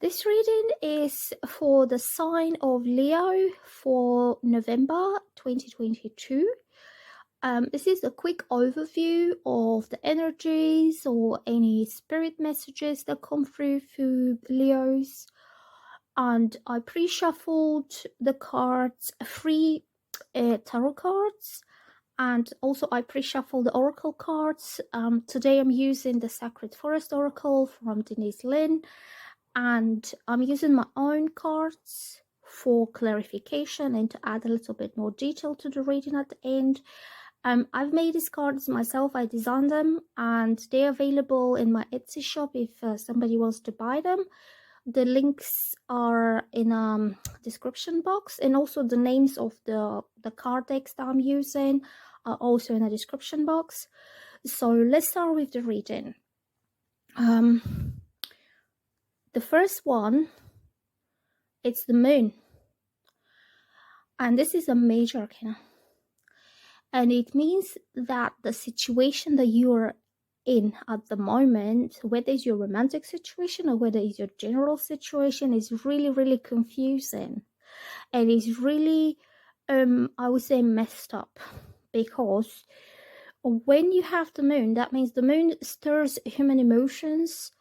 This reading is for the sign of Leo for November 2022. This is a quick overview of the energies or any spirit messages that come through Leos. And I pre-shuffled the cards, three tarot cards, and also I pre-shuffled the oracle cards. Today I'm using the Sacred Forest Oracle from Denise, Linn. And I'm using my own cards for clarification and to add a little bit more detail to the reading at the end. I've made these cards myself. I designed them and they're available in my Etsy shop if somebody wants to buy them. The links are in description box, and also the names of the card decks that I'm using are also in the description box. So let's start with the reading. The first one, it's the moon. And this is a major arcana. And it means that the situation that you are in at the moment, whether it's your romantic situation or whether it's your general situation, is really, really confusing. And it's really, I would say, messed up. Because when you have the moon, that means the moon stirs human emotions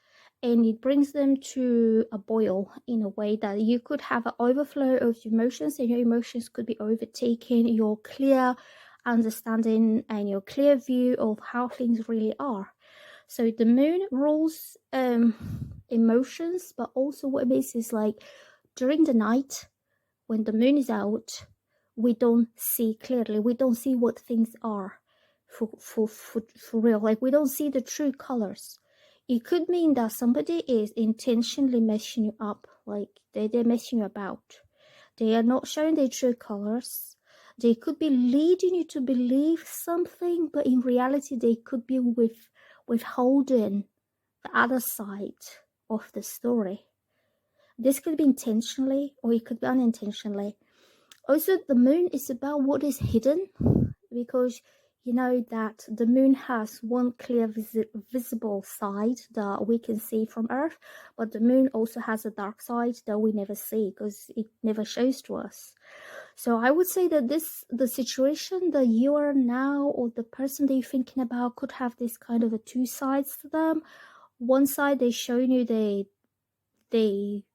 and it brings them to a boil in a way that you could have an overflow of emotions, and your emotions could be overtaking your clear understanding and your clear view of how things really are. So the moon rules emotions, but also what it means is like during the night when the moon is out, we don't see clearly. We don't see what things are for real. Like we don't see the true colors. It could mean that somebody is intentionally messing you up, like they're messing you about. They are not showing their true colors. They could be leading you to believe something, but in reality, they could be withholding the other side of the story. This could be intentionally, or it could be unintentionally. Also, the moon is about what is hidden, because you know that the moon has one clear visible side that we can see from Earth, but the moon also has a dark side that we never see because it never shows to us. So I would say that the situation that you are now, or the person that you're thinking about, could have this kind of a two sides to them. One side, they're showing you they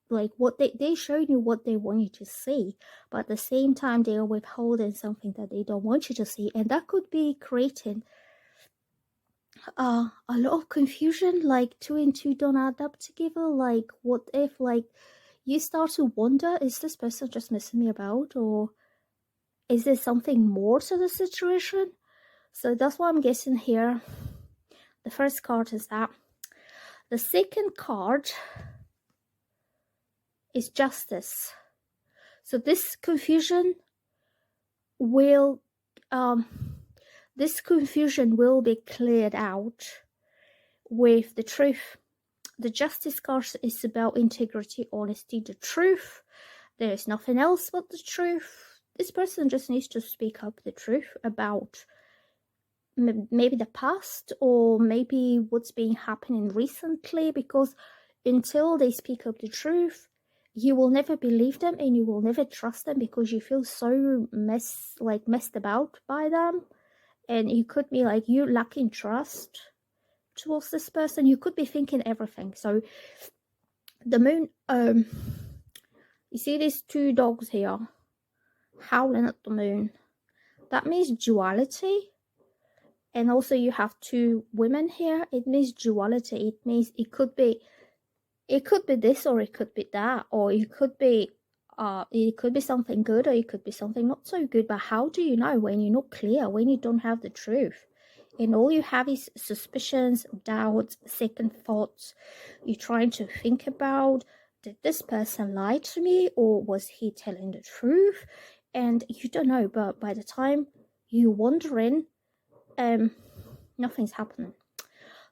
like what they showing you what they want you to see, but at the same time they are withholding something that they don't want you to see, and that could be creating a lot of confusion. Like two and two don't add up together. Like what if, like, you start to wonder, is this person just messing me about, or is there something more to the situation? So that's what I'm guessing here. The first card is that. The second card is justice. So this confusion will be cleared out with the truth. The justice card is about integrity, honesty, the truth. There is nothing else but the truth. This person just needs to speak up the truth about maybe the past, or maybe what's been happening recently, because until they speak up the truth, you will never believe them and you will never trust them, because you feel so messed about by them. And it could be like you lacking trust towards this person. You could be thinking everything. So the moon, you see these two dogs here howling at the moon. That means duality. And also you have two women here. It means duality. It means it could be this, or it could be that, or it could be something good, or it could be something not so good. But how do you know when you're not clear, when you don't have the truth, and all you have is suspicions, doubts, second thoughts? You're trying to think about, did this person lie to me, or was he telling the truth? And you don't know. But by the time you're wondering, nothing's happening.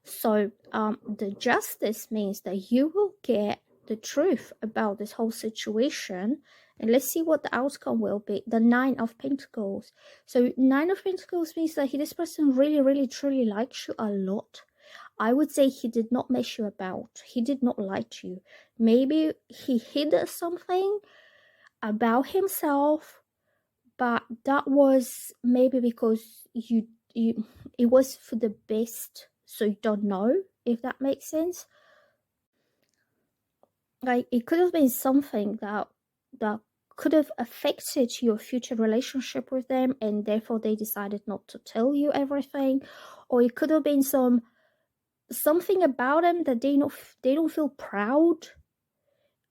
So the justice means that you will get the truth about this whole situation. And let's see what the outcome will be. The Nine of Pentacles. So Nine of Pentacles means that this person really, really, truly likes you a lot. I would say he did not mess you about. He did not lie to you. Maybe he hid something about himself, but that was maybe because you it was for the best, so you don't know, if that makes sense. Like, it could have been something that could have affected your future relationship with them, and therefore they decided not to tell you everything. Or it could have been something about them that they don't feel proud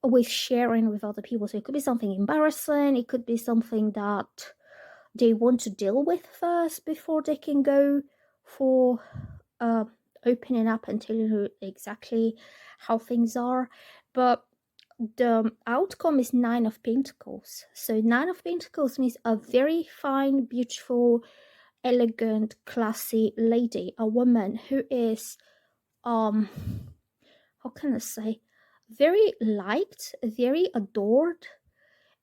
with sharing with other people. So it could be something embarrassing, it could be something that they want to deal with first before they can go for opening up and telling you exactly how things are. But the outcome is Nine of Pentacles. So Nine of Pentacles means a very fine, beautiful, elegant, classy lady, a woman who is how can I say, very liked, very adored,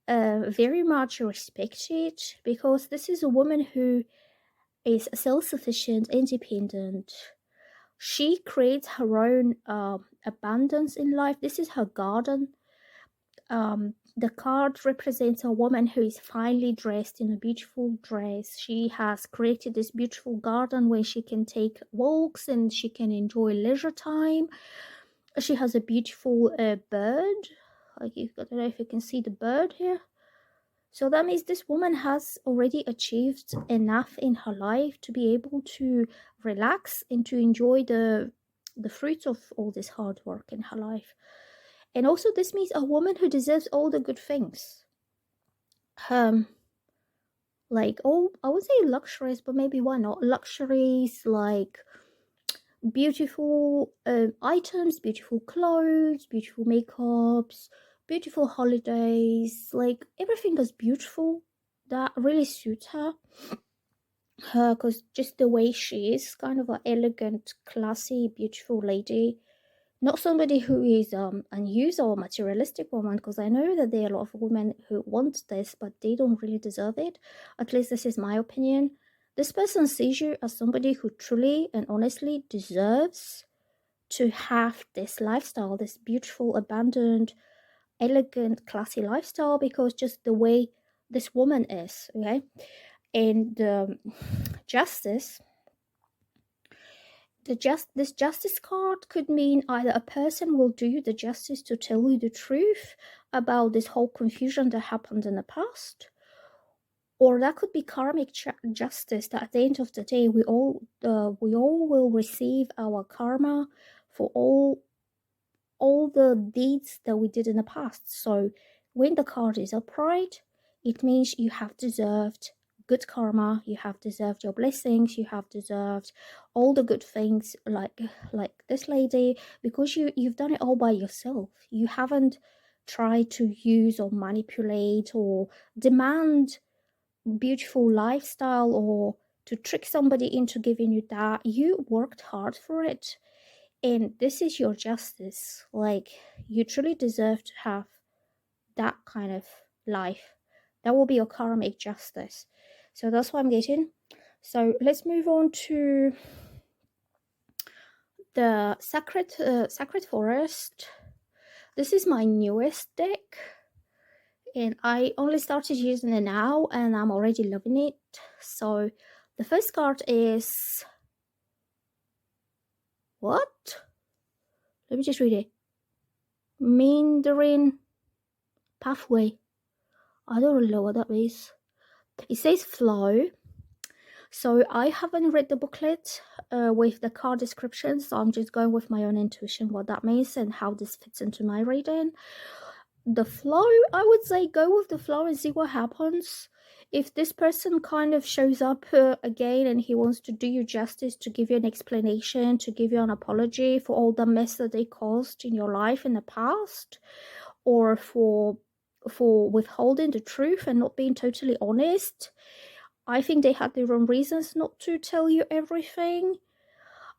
very much respected, because this is a woman who is self-sufficient, independent. She creates her own abundance in life. This is her garden. The card represents a woman who is finely dressed in a beautiful dress. She has created this beautiful garden where she can take walks and she can enjoy leisure time. She has a beautiful bird. Like, I don't know if you can see the bird here. So that means this woman has already achieved enough in her life to be able to relax and to enjoy the fruits of all this hard work in her life. And also this means a woman who deserves all the good things. Like, all, I would say luxuries, but maybe why not? Luxuries like beautiful items, beautiful clothes, beautiful makeups, beautiful holidays, like everything is beautiful that really suits her. Because just the way she is, kind of an elegant, classy, beautiful lady. Not somebody who is unused or materialistic woman, because I know that there are a lot of women who want this, but they don't really deserve it. At least this is my opinion. This person sees you as somebody who truly and honestly deserves to have this lifestyle, this beautiful, abundant, elegant, classy lifestyle, because just the way this woman is, okay? And justice, this justice card could mean either a person will do you the justice to tell you the truth about this whole confusion that happened in the past, or that could be karmic justice, that at the end of the day we all will receive our karma for all the deeds that we did in the past. So when the card is upright, it means you have deserved good karma, you have deserved your blessings, you have deserved all the good things, like this lady, because you've done it all by yourself. You haven't tried to use or manipulate or demand beautiful lifestyle or to trick somebody into giving you that. You worked hard for it, and this is your justice. Like, you truly deserve to have that kind of life. That will be your karmic justice. So that's what I'm getting. So let's move on to the sacred forest. This is my newest deck, and I only started using it now, and I'm already loving it. So the first card is what? Let me just read it. Meandering pathway. I don't really know what that means. It says flow. So I haven't read the booklet with the card description, so I'm just going with my own intuition what that means and how this fits into my reading. The flow, I would say go with the flow and see what happens. If this person kind of shows up again and he wants to do you justice, to give you an explanation, to give you an apology for all the mess that they caused in your life in the past, or for withholding the truth and not being totally honest, I think they had their own reasons not to tell you everything.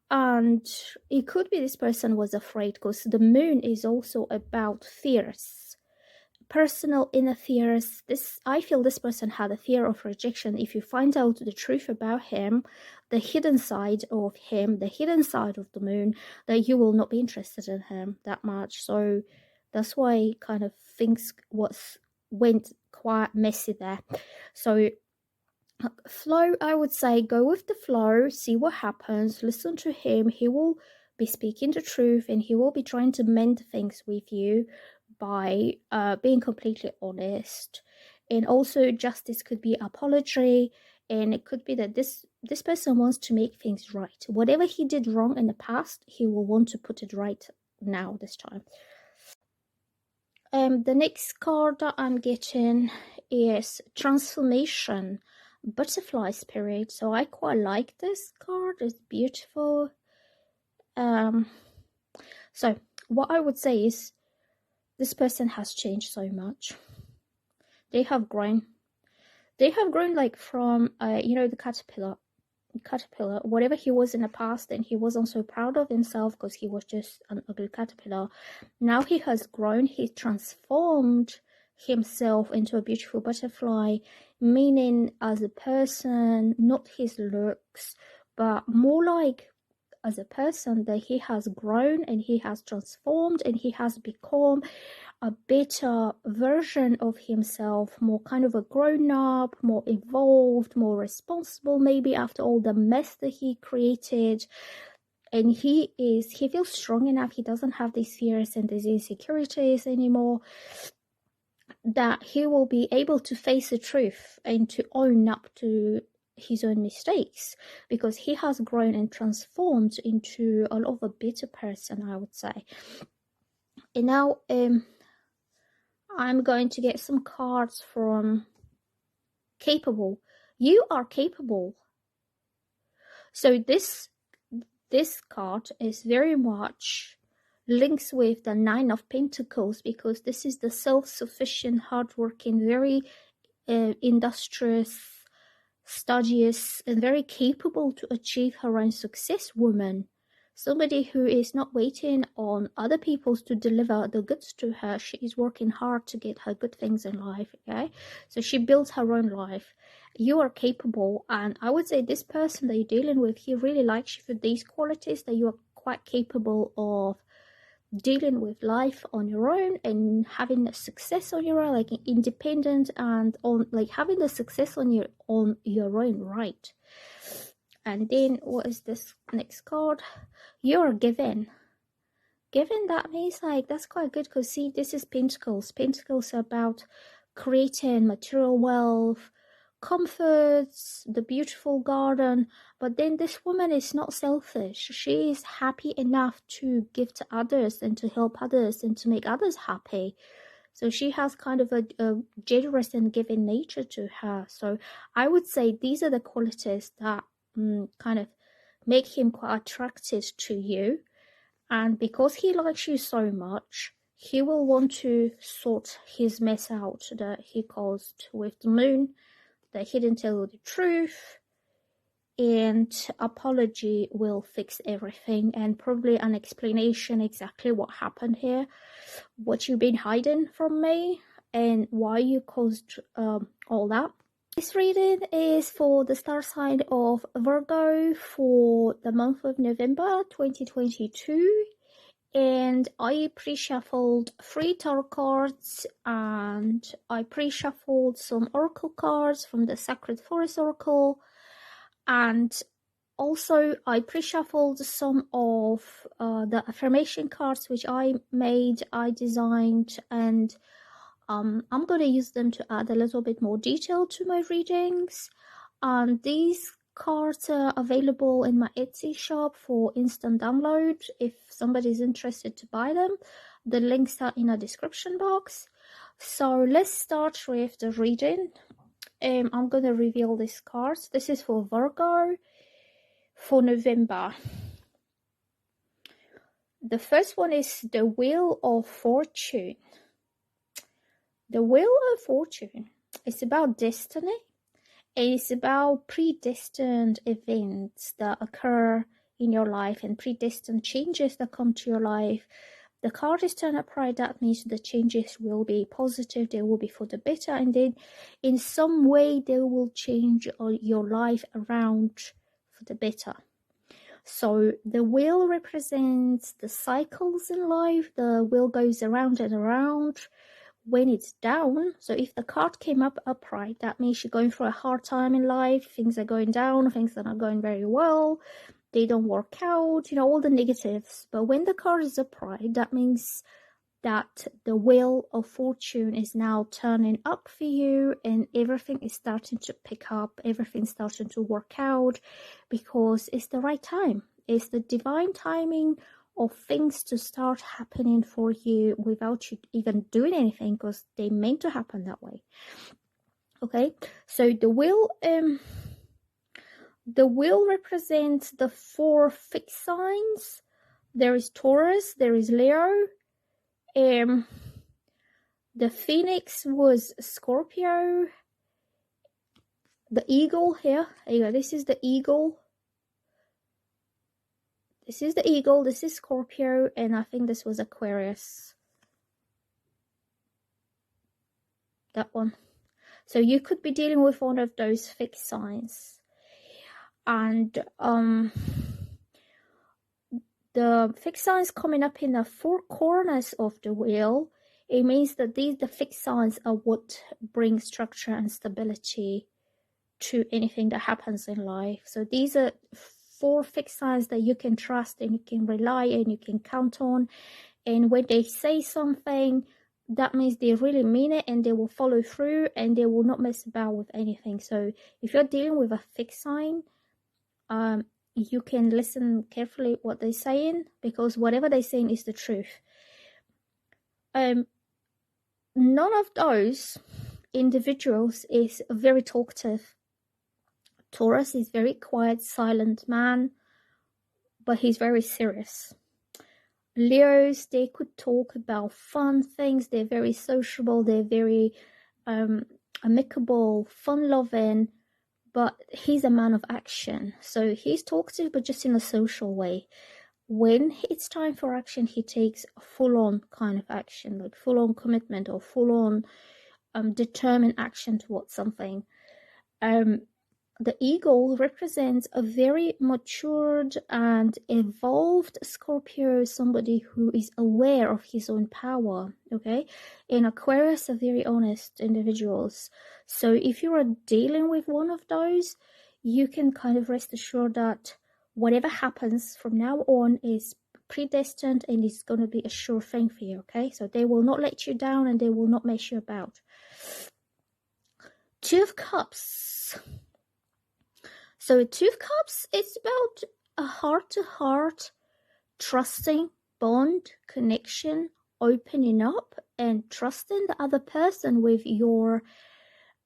And it could be this person was afraid, because the moon is also about fears, personal inner fears. I feel this person had a fear of rejection. If you find out the truth about him, the hidden side of him, the hidden side of the moon, that you will not be interested in him that much. So that's why kind of things went quite messy there. So flow, I would say, go with the flow, see what happens, listen to him. He will be speaking the truth, and he will be trying to mend things with you by being completely honest. And also justice could be apology, and it could be that this person wants to make things right. Whatever he did wrong in the past, he will want to put it right now, this time. The next card that I'm getting is Transformation, Butterfly Spirit. So I quite like this card. It's beautiful. So what I would say is this person has changed so much. They have grown. They have grown, like, from you know, the caterpillar, whatever he was in the past, and he wasn't so proud of himself because he was just an ugly caterpillar. Now he has grown. He transformed himself into a beautiful butterfly, meaning as a person, not his looks, but more like as a person, that he has grown and he has transformed and he has become a better version of himself, more kind of a grown-up, more evolved, more responsible, maybe, after all the mess that he created. And he feels strong enough. He doesn't have these fears and these insecurities anymore, that he will be able to face the truth and to own up to his own mistakes, because he has grown and transformed into a lot of a better person, I would say. And now I'm going to get some cards from capable. You are capable. So this card is very much links with the Nine of Pentacles, because this is the self-sufficient, hardworking, very industrious, studious, and very capable to achieve her own success woman. Somebody who is not waiting on other people to deliver the goods to her. She is working hard to get her good things in life, okay? So she builds her own life. You are capable, and I would say this person that you're dealing with, he really likes you for these qualities, that you are quite capable of dealing with life on your own and having a success on your own, like independent, and on, like, having the success on your own right. And then what is this next card? You're given. That means, like, that's quite good, because see, this is Pentacles. Pentacles are about creating material wealth, comforts, the beautiful garden. But then this woman is not selfish. She is happy enough to give to others and to help others and to make others happy. So she has kind of a generous and giving nature to her. So I would say these are the qualities that kind of make him quite attracted to you. And because he likes you so much, he will want to sort his mess out that he caused with the moon, that he didn't tell you the truth, and apology will fix everything, and probably an explanation exactly what happened here, what you've been hiding from me, and why you caused all that. This reading is for the star sign of Virgo for the month of November 2022. And I pre-shuffled 3 tarot cards, and I pre-shuffled some oracle cards from the Sacred Forest Oracle, and also I pre-shuffled some of the affirmation cards which I designed, and I'm going to use them to add a little bit more detail to my readings. And these cards are available in my Etsy shop for instant download. If somebody's interested to buy them, the links are in a description box. So let's start with the reading. I'm going to reveal these cards. This is for Virgo for November. The first one is the Wheel of Fortune. The Wheel of Fortune is about destiny. It's about predestined events that occur in your life and predestined changes that come to your life. The card is turned upright. That means the changes will be positive, they will be for the better, and then in some way they will change your life around for the better. So the wheel represents the cycles in life. The wheel goes around and around. When it's down, so if the card came up upright, that means you're going through a hard time in life, things are going down, things are not going very well, they don't work out, all the negatives. But when the card is upright, that means that the wheel of fortune is now turning up for you, and everything is starting to pick up, everything's starting to work out, because it's the right time. It's the divine timing of things to start happening for you without you even doing anything, because they meant to happen that way. Okay, so the wheel represents the 4 fixed signs. There is Taurus, there is Leo, the Phoenix was Scorpio, the eagle here, this is the eagle. This is the eagle, this is Scorpio, and I think this was Aquarius. That one. So you could be dealing with one of those fixed signs. And the fixed signs coming up in the 4 corners of the wheel, it means that the fixed signs are what bring structure and stability to anything that happens in life. So these are 4 fixed signs that you can trust and you can rely and you can count on. And when they say something, that means they really mean it and they will follow through and they will not mess about with anything. So if you're dealing with a fixed sign, you can listen carefully what they're saying, because whatever they're saying is the truth. None of those individuals is very talkative. Taurus is very quiet, silent man, but he's very serious. Leos, they could talk about fun things. They're very sociable. They're very amicable, fun-loving, but he's a man of action. So he's talkative, but just in a social way. When it's time for action, he takes a full-on kind of action, like full-on commitment or full-on determined action towards something. The eagle represents a very matured and evolved Scorpio, somebody who is aware of his own power, okay? And Aquarius are very honest individuals. So if you are dealing with one of those, you can kind of rest assured that whatever happens from now on is predestined and is going to be a sure thing for you, okay? So they will not let you down and they will not mess you about. 2 of Cups. So 2 of Cups, it's about a heart-to-heart, trusting, bond, connection, opening up and trusting the other person with your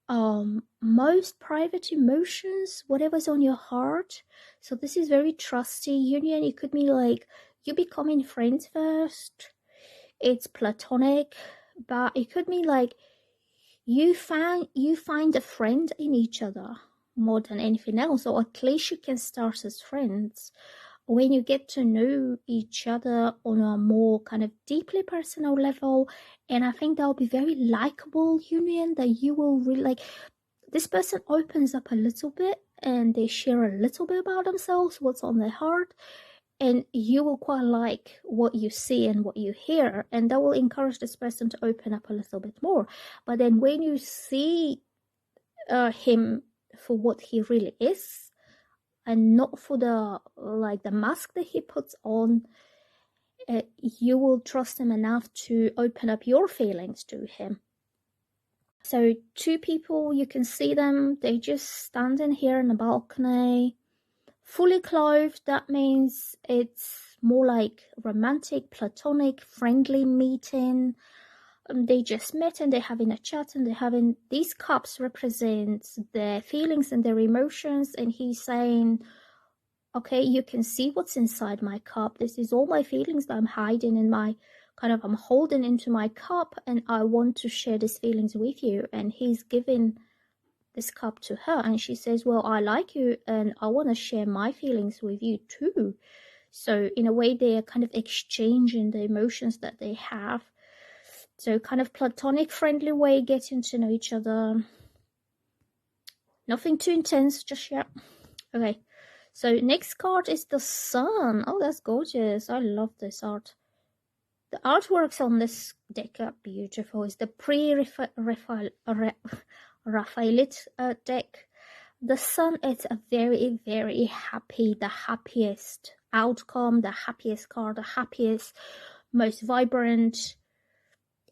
most private emotions, whatever's on your heart. So this is very trusty union. It could be like you becoming friends first. It's platonic, but it could be like you find a friend in each other more than anything else, or at least you can start as friends. When you get to know each other on a more kind of deeply personal level, and I think that'll be very likable union that you will really like. This person opens up a little bit and they share a little bit about themselves, what's on their heart, and you will quite like what you see and what you hear, and that will encourage this person to open up a little bit more. But then when you see him for what he really is and not for the mask that he puts on, you will trust him enough to open up your feelings to him. So 2 people, you can see them, they just standing here on the balcony, fully clothed. That means it's more like romantic, platonic, friendly meeting. They just met and they're having a chat and they're having, these cups represent their feelings and their emotions, and he's saying, okay, you can see what's inside my cup. This is all my feelings that I'm hiding in my I'm holding into my cup, and I want to share these feelings with you. And he's giving this cup to her, and she says, well, I like you and I want to share my feelings with you too. So in a way, they are kind of exchanging the emotions that they have. So kind of platonic, friendly way, getting to know each other. Nothing too intense just yet. Okay, so next card is the Sun. Oh, that's gorgeous. I love this art. The artworks on this deck are beautiful. It's the Pre-Raphaelite deck. The Sun is a very, very happy, the happiest outcome, the happiest card, the happiest, most vibrant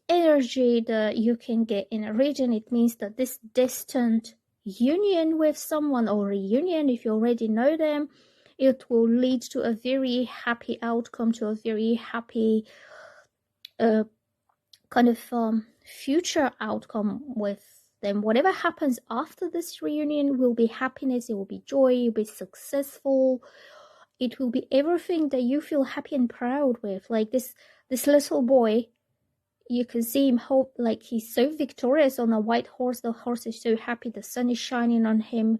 energy that you can get in a reading. It means that this distant union with someone, or reunion if you already know them, it will lead to a very happy outcome, to a very happy kind of future outcome with them. Whatever happens after this reunion will be happiness, it will be joy, it will be successful, it will be everything that you feel happy and proud with. Like this little boy, you can see him hope, like he's so victorious on a white horse. The horse is so happy, the sun is shining on him,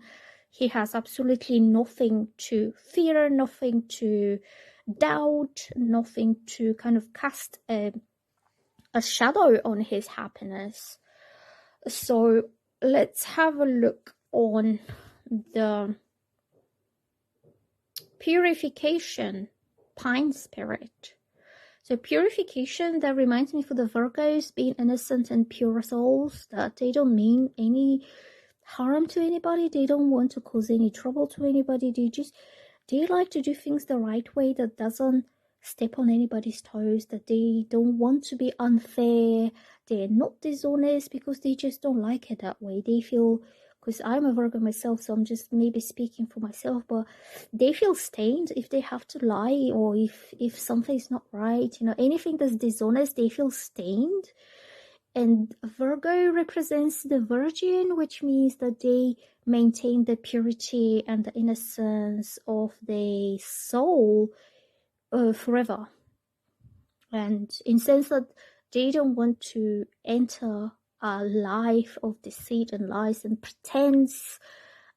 he has absolutely nothing to fear, nothing to doubt, nothing to kind of cast a shadow on his happiness. So let's have a look on the purification pine spirit. So purification, that reminds me for the Virgos, being innocent and pure souls, that they don't mean any harm to anybody, they don't want to cause any trouble to anybody, they like to do things the right way, that doesn't step on anybody's toes, that they don't want to be unfair, they're not dishonest because they just don't like it that way. They feel, because I'm a Virgo myself, so I'm just maybe speaking for myself, but they feel stained if they have to lie, or if something's not right, you know, anything that's dishonest, they feel stained. And Virgo represents the Virgin, which means that they maintain the purity and the innocence of the soul forever. And in sense that they don't want to enter a life of deceit and lies and pretense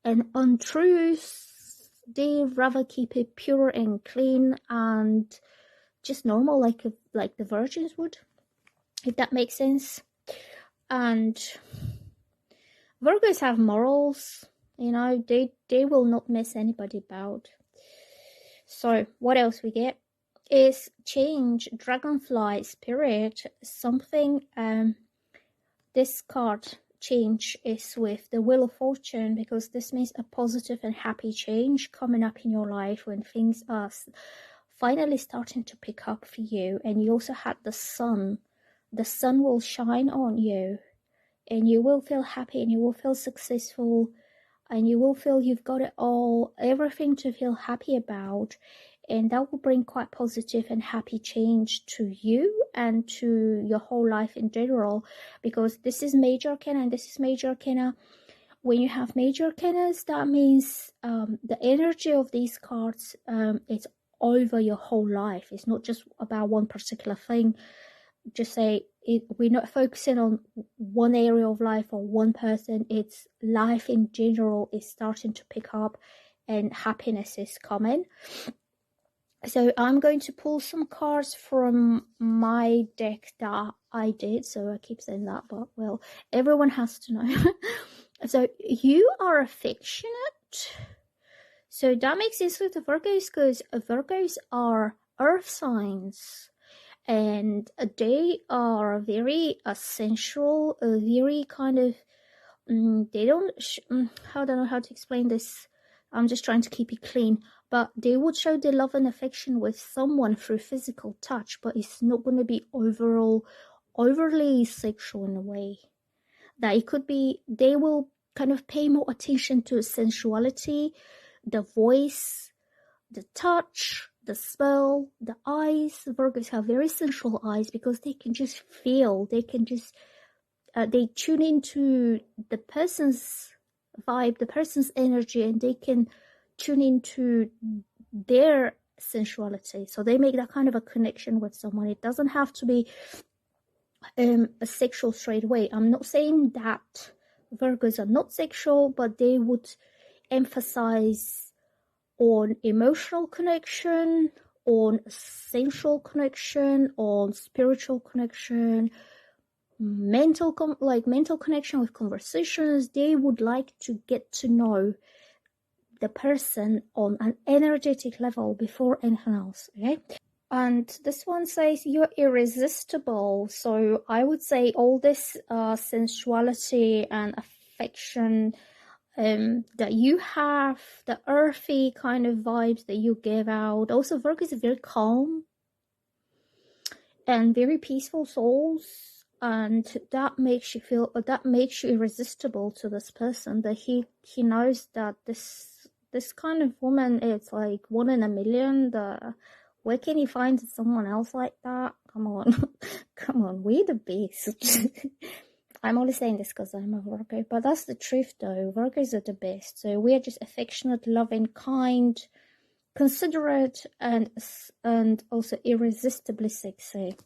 and untruths. They rather keep it pure and clean and just normal, like the virgins would, if that makes sense. And Virgos have morals, you know, they will not mess anybody about. So what else we get is change, dragonfly spirit, something. This card change is with the Wheel of Fortune, because this means a positive and happy change coming up in your life when things are finally starting to pick up for you. And you also had the sun. The sun will shine on you and you will feel happy and you will feel successful and you will feel you've got it all, everything to feel happy about. And that will bring quite positive and happy change to you and to your whole life in general, because this is major arcana and this is major arcana. When you have major arcanas, that means the energy of these cards, it's over your whole life. It's not just about one particular thing. Just say we're not focusing on one area of life or one person. It's life in general is starting to pick up and happiness is coming. So I'm going to pull some cards from my deck that I did. So I keep saying that, but well, everyone has to know. So you are affectionate. So that makes sense with the Virgos, because Virgos are earth signs. And they are very essential, very kind of, they don't, I don't know how to explain this. I'm just trying to keep it clean. But they would show their love and affection with someone through physical touch, but it's not going to be overly sexual in a way. That it could be, they will kind of pay more attention to sensuality, the voice, the touch, the smell, the eyes. Virgos have very sensual eyes because they can just feel, they can just, they tune into the person's vibe, the person's energy, and they can tune into their sensuality. So they make that kind of a connection with someone. It doesn't have to be a sexual straight away. I'm not saying that Virgos are not sexual, but they would emphasize on emotional connection, on sensual connection, on spiritual connection, mental connection with conversations. They would like to get to know the person on an energetic level before anything else. Okay. And this one says you're irresistible. So I would say all this sensuality and affection that you have, the earthy kind of vibes that you give out. Also, Virgo is very calm and very peaceful souls, and that makes you irresistible to this person. That he knows that this kind of woman is like one in a million. Where can he find someone else like that? Come on. Come on, we're the best. I'm only saying this because I'm a Virgo, but that's the truth though. Virgos are the best. So we're just affectionate, loving, kind, considerate, and also irresistibly sexy.